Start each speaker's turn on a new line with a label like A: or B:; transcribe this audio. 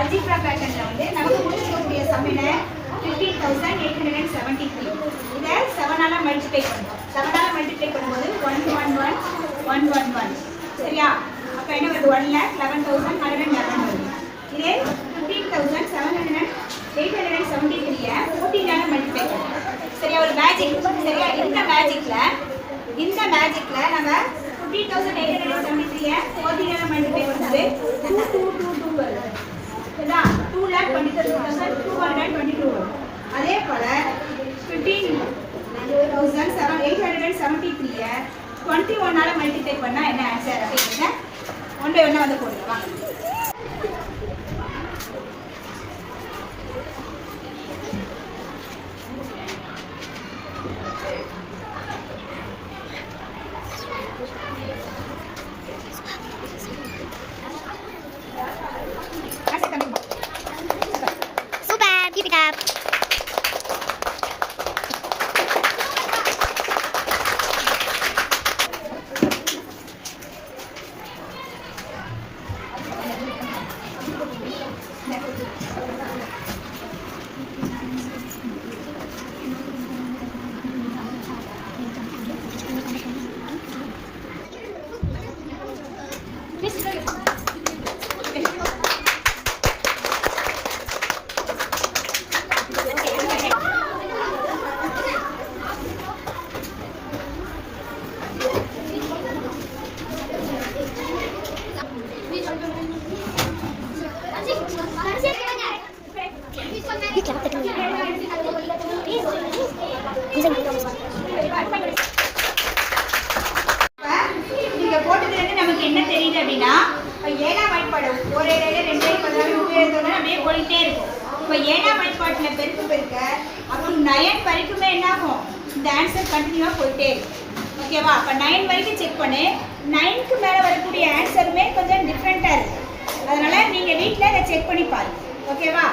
A: Algebra பேட்டர்ன்ல வந்து நமக்கு முடிச்சிருக்கக்கூடிய சம் என்ன 15,873. இதை 7ஆல மல்டிப்ளை பண்ணுவோம். 7ஆல மல்டிப்ளை பண்ணும்போது 111 சரியா? அப்போ என்ன வருது? 1,11,111 வருது. இதே 15,873 14ஆல மல்டிப்ளை பண்ணுவோம். சரியா? ஒரு மேஜிக். சரியா? இந்த மேஜிக்ல நம்ம 15,873 14ஆல மல்டிப்ளை பண்ணும்போது 2222 வருது. சரியா? 2,22,222 வரும். அதே போல 15,873 21ஆல மல்டிப்ளை பண்ணா என்ன ஆன்சர் அப்படிங்கறத ஒன் பை ஒன்னா வந்து போடுறோம்.
B: Super, keep it up.
A: நீங்க போட்டதுல நமக்கு என்ன தெரியுது அப்படின்னா ஏழாம் வாய்ப்பாடு ஒரு 2 16 அப்படியே போயிட்டே இருக்கும். இப்போ ஏழாம் வாய்ப்பாட்டில் பெருக்க அப்போ 9 வரைக்குமே என்ன ஆகும்? இந்த ஆன்சர் கண்டினியூவாக போயிட்டே இருக்கும். ஓகேவா? அப்போ 9 வரைக்கும் செக் பண்ணு. 9க்கு மேலே வரக்கூடிய ஆன்சருமே கொஞ்சம் டிஃப்ரெண்ட்டாக இருக்குது. அதனால நீங்கள் வீட்டில் இதை செக் பண்ணி பாருங்க. ஓகேவா?